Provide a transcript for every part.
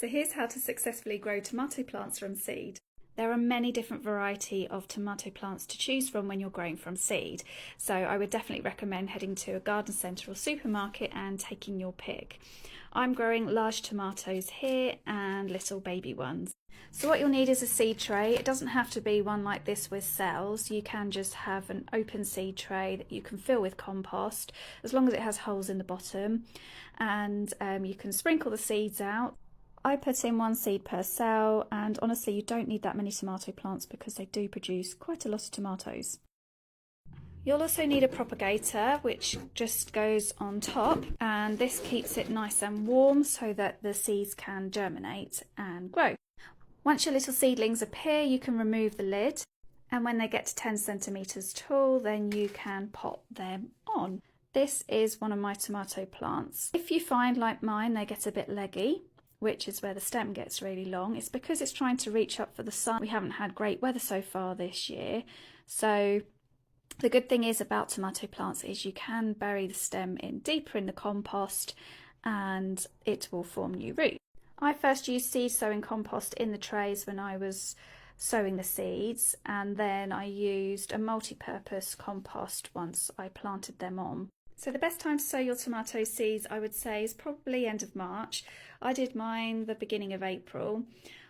So here's how to successfully grow tomato plants from seed. There are many different variety of tomato plants to choose from when you're growing from seed. So I would definitely recommend heading to a garden centre or supermarket and taking your pick. I'm growing large tomatoes here and little baby ones. So what you'll need is a seed tray. It doesn't have to be one like this with cells. You can just have an open seed tray that you can fill with compost as long as it has holes in the bottom, and you can sprinkle the seeds out. I put in one seed per cell, and honestly you don't need that many tomato plants because they do produce quite a lot of tomatoes. You'll also need a propagator, which just goes on top, and this keeps it nice and warm so that the seeds can germinate and grow. Once your little seedlings appear, you can remove the lid, and when they get to 10 centimetres tall, then you can pop them on. This is one of my tomato plants. If you find, like mine, they get a bit leggy, which is where the stem gets really long, it's because it's trying to reach up for the sun. We haven't had great weather so far this year, so the good thing is about tomato plants is you can bury the stem in deeper in the compost and it will form new roots. I first used seed sowing compost in the trays when I was sowing the seeds, and then I used a multi-purpose compost once I planted them on. So the best time to sow your tomato seeds, I would say, is probably end of March. I did mine the beginning of April.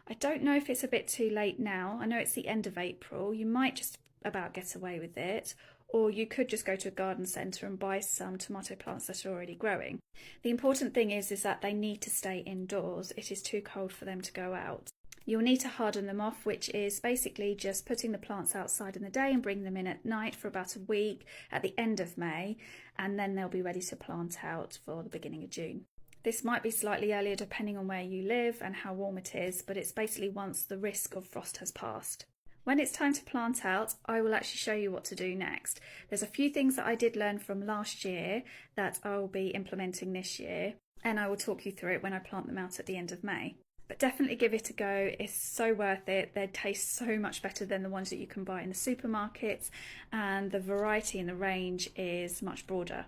I don't know if it's a bit too late now. I know it's the end of April. You might just about get away with it, or you could just go to a garden centre and buy some tomato plants that are already growing. The important thing is that they need to stay indoors. It is too cold for them to go out. You'll need to harden them off, which is basically just putting the plants outside in the day and bring them in at night for about a week at the end of May, and then they'll be ready to plant out for the beginning of June. This might be slightly earlier depending on where you live and how warm it is, but it's basically once the risk of frost has passed. When it's time to plant out, I will actually show you what to do next. There's a few things that I did learn from last year that I will be implementing this year, and I will talk you through it when I plant them out at the end of May. But definitely give it a go, it's so worth it. They taste so much better than the ones that you can buy in the supermarkets, and the variety and the range is much broader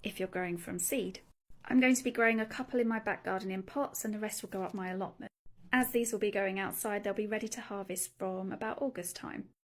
if you're growing from seed. I'm going to be growing a couple in my back garden in pots, and the rest will go up my allotment. As these will be going outside, they'll be ready to harvest from about August time.